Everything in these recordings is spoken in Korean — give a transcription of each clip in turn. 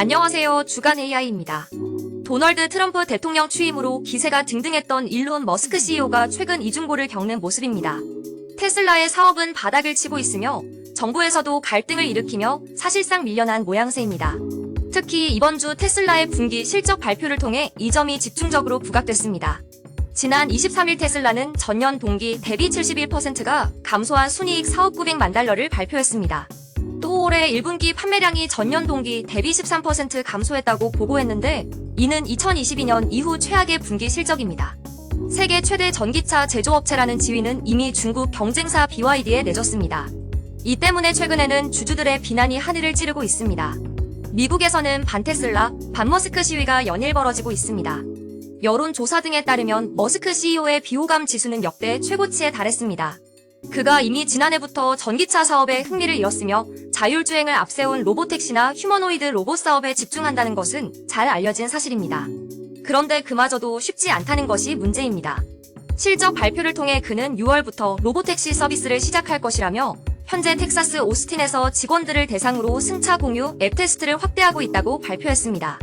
안녕하세요. 주간 AI입니다. 도널드 트럼프 대통령 취임으로 기세가 등등했던 일론 머스크 CEO가 최근 이중고를 겪는 모습입니다. 테슬라의 사업은 바닥을 치고 있으며 정부에서도 갈등을 일으키며 사실상 밀려난 모양새입니다. 특히 이번 주 테슬라의 분기 실적 발표를 통해 이 점이 집중적으로 부각됐습니다. 지난 23일 테슬라는 전년 동기 대비 71%가 감소한 순이익 4억 900만 달러를 발표했습니다. 또 올해 1분기 판매량이 전년 동기 대비 13% 감소했다고 보고했는데 이는 2022년 이후 최악의 분기 실적입니다. 세계 최대 전기차 제조업체라는 지위는 이미 중국 경쟁사 BYD에 내줬습니다. 이 때문에 최근에는 주주들의 비난이 하늘을 찌르고 있습니다. 미국에서는 반테슬라, 반머스크 시위가 연일 벌어지고 있습니다. 여론조사 등에 따르면 머스크 CEO의 비호감 지수는 역대 최고치에 달했습니다. 그가 이미 지난해부터 전기차 사업에 흥미를 잃었으며 자율주행을 앞세운 로보택시나 휴머노이드 로봇 사업에 집중한다는 것은 잘 알려진 사실입니다. 그런데 그마저도 쉽지 않다는 것이 문제입니다. 실적 발표를 통해 그는 6월부터 로보택시 서비스를 시작할 것이라며 현재 텍사스 오스틴에서 직원들을 대상으로 승차 공유 앱 테스트를 확대하고 있다고 발표했습니다.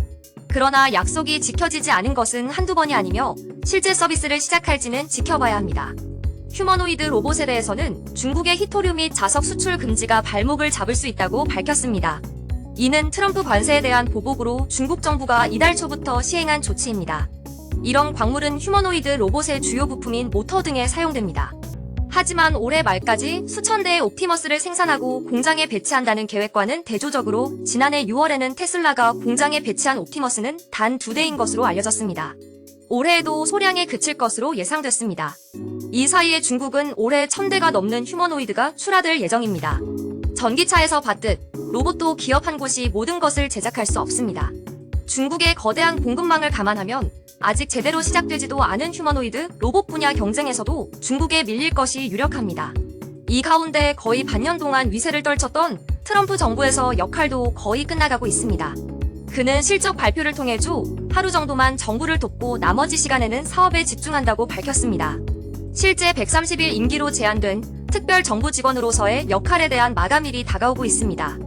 그러나 약속이 지켜지지 않은 것은 한두 번이 아니며 실제 서비스를 시작할지는 지켜봐야 합니다. 휴머노이드 로봇에 대해서는 중국의 히토류 및 자석 수출 금지가 발목을 잡을 수 있다고 밝혔습니다. 이는 트럼프 관세에 대한 보복으로 중국 정부가 이달 초부터 시행한 조치입니다. 이런 광물은 휴머노이드 로봇의 주요 부품인 모터 등에 사용됩니다. 하지만 올해 말까지 수천 대의 옵티머스를 생산하고 공장에 배치한다는 계획과는 대조적으로 지난해 6월에는 테슬라가 공장에 배치한 옵티머스는 단 2대인 것으로 알려졌습니다. 올해에도 소량에 그칠 것으로 예상됐습니다. 이 사이에 중국은 올해 1000대가 넘는 휴머노이드가 출하될 예정입니다. 전기차에서 봤듯 로봇도 기업 한 곳이 모든 것을 제작할 수 없습니다. 중국의 거대한 공급망을 감안하면 아직 제대로 시작되지도 않은 휴머노이드 로봇 분야 경쟁에서도 중국에 밀릴 것이 유력합니다. 이 가운데 거의 반년 동안 위세를 떨쳤던 트럼프 정부에서 역할도 거의 끝나가고 있습니다. 그는 실적 발표를 통해 주 하루 정도만 정부를 돕고 나머지 시간에는 사업에 집중한다고 밝혔습니다. 실제 130일 임기로 제한된 특별 정부 직원으로서의 역할에 대한 마감일이 다가오고 있습니다.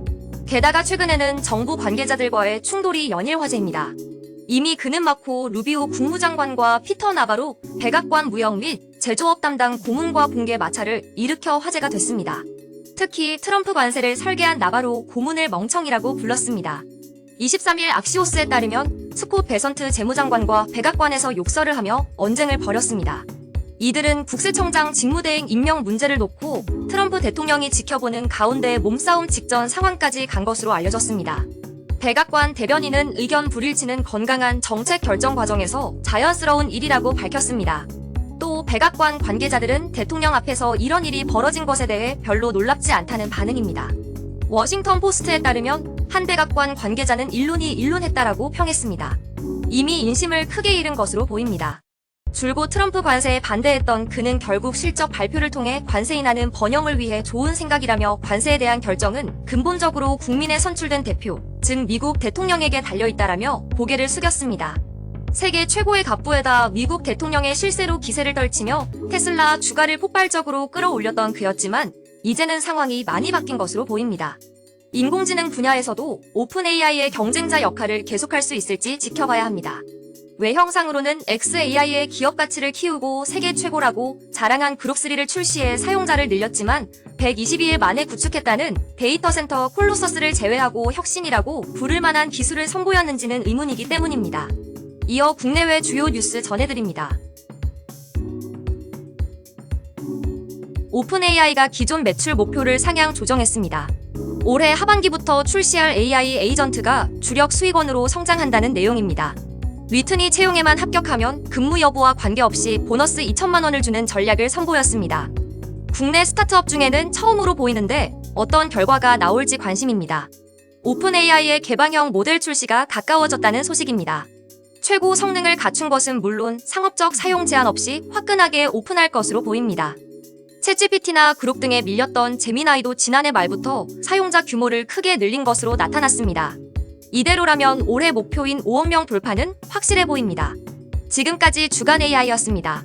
게다가 최근에는 정부 관계자들과의 충돌이 연일 화제입니다. 이미 그는 마코 루비오 국무장관과 피터 나바로 백악관 무역 및 제조업 담당 고문과 공개 마찰을 일으켜 화제가 됐습니다. 특히 트럼프 관세를 설계한 나바로 고문을 멍청이라고 불렀습니다. 23일 악시오스에 따르면 스콧 베선트 재무장관과 백악관에서 욕설을 하며 언쟁을 벌였습니다. 이들은 국세청장 직무대행 임명 문제를 놓고 트럼프 대통령이 지켜보는 가운데 몸싸움 직전 상황까지 간 것으로 알려졌습니다. 백악관 대변인은 의견 불일치는 건강한 정책 결정 과정에서 자연스러운 일이라고 밝혔습니다. 또 백악관 관계자들은 대통령 앞에서 이런 일이 벌어진 것에 대해 별로 놀랍지 않다는 반응입니다. 워싱턴 포스트에 따르면 한 백악관 관계자는 일론이 일론했다라고 평했습니다. 이미 인심을 크게 잃은 것으로 보입니다. 줄곧 트럼프 관세에 반대했던 그는 결국 실적 발표를 통해 관세 인하는 번영을 위해 좋은 생각이라며 관세에 대한 결정은 근본적으로 국민의 선출된 대표, 즉 미국 대통령에게 달려있다라며 고개를 숙였습니다. 세계 최고의 갑부에다 미국 대통령의 실세로 기세를 떨치며 테슬라 주가를 폭발적으로 끌어올렸던 그였지만 이제는 상황이 많이 바뀐 것으로 보입니다. 인공지능 분야에서도 오픈 AI의 경쟁자 역할을 계속할 수 있을지 지켜봐야 합니다. 외형상으로는 xAI의 기업 가치를 키우고 세계 최고라고 자랑한 그룹3를 출시해 사용자를 늘렸지만 122일 만에 구축했다는 데이터 센터 콜로서스를 제외하고 혁신이라고 부를 만한 기술을 선보였는지는 의문이기 때문입니다. 이어 국내외 주요 뉴스 전해드립니다. 오픈 AI가 기존 매출 목표를 상향 조정했습니다. 올해 하반기부터 출시할 AI 에이전트가 주력 수익원으로 성장한다는 내용입니다. 위트니 채용에만 합격하면 근무 여부와 관계없이 보너스 2천만 원을 주는 전략을 선보였습니다. 국내 스타트업 중에는 처음으로 보이는데 어떤 결과가 나올지 관심입니다. 오픈 AI의 개방형 모델 출시가 가까워졌다는 소식입니다. 최고 성능을 갖춘 것은 물론 상업적 사용 제한 없이 화끈하게 오픈할 것으로 보입니다. 챗GPT나 그록 등에 밀렸던 제미나이도 지난해 말부터 사용자 규모를 크게 늘린 것으로 나타났습니다. 이대로라면 올해 목표인 5억 명 돌파는 확실해 보입니다. 지금까지 주간 AI였습니다.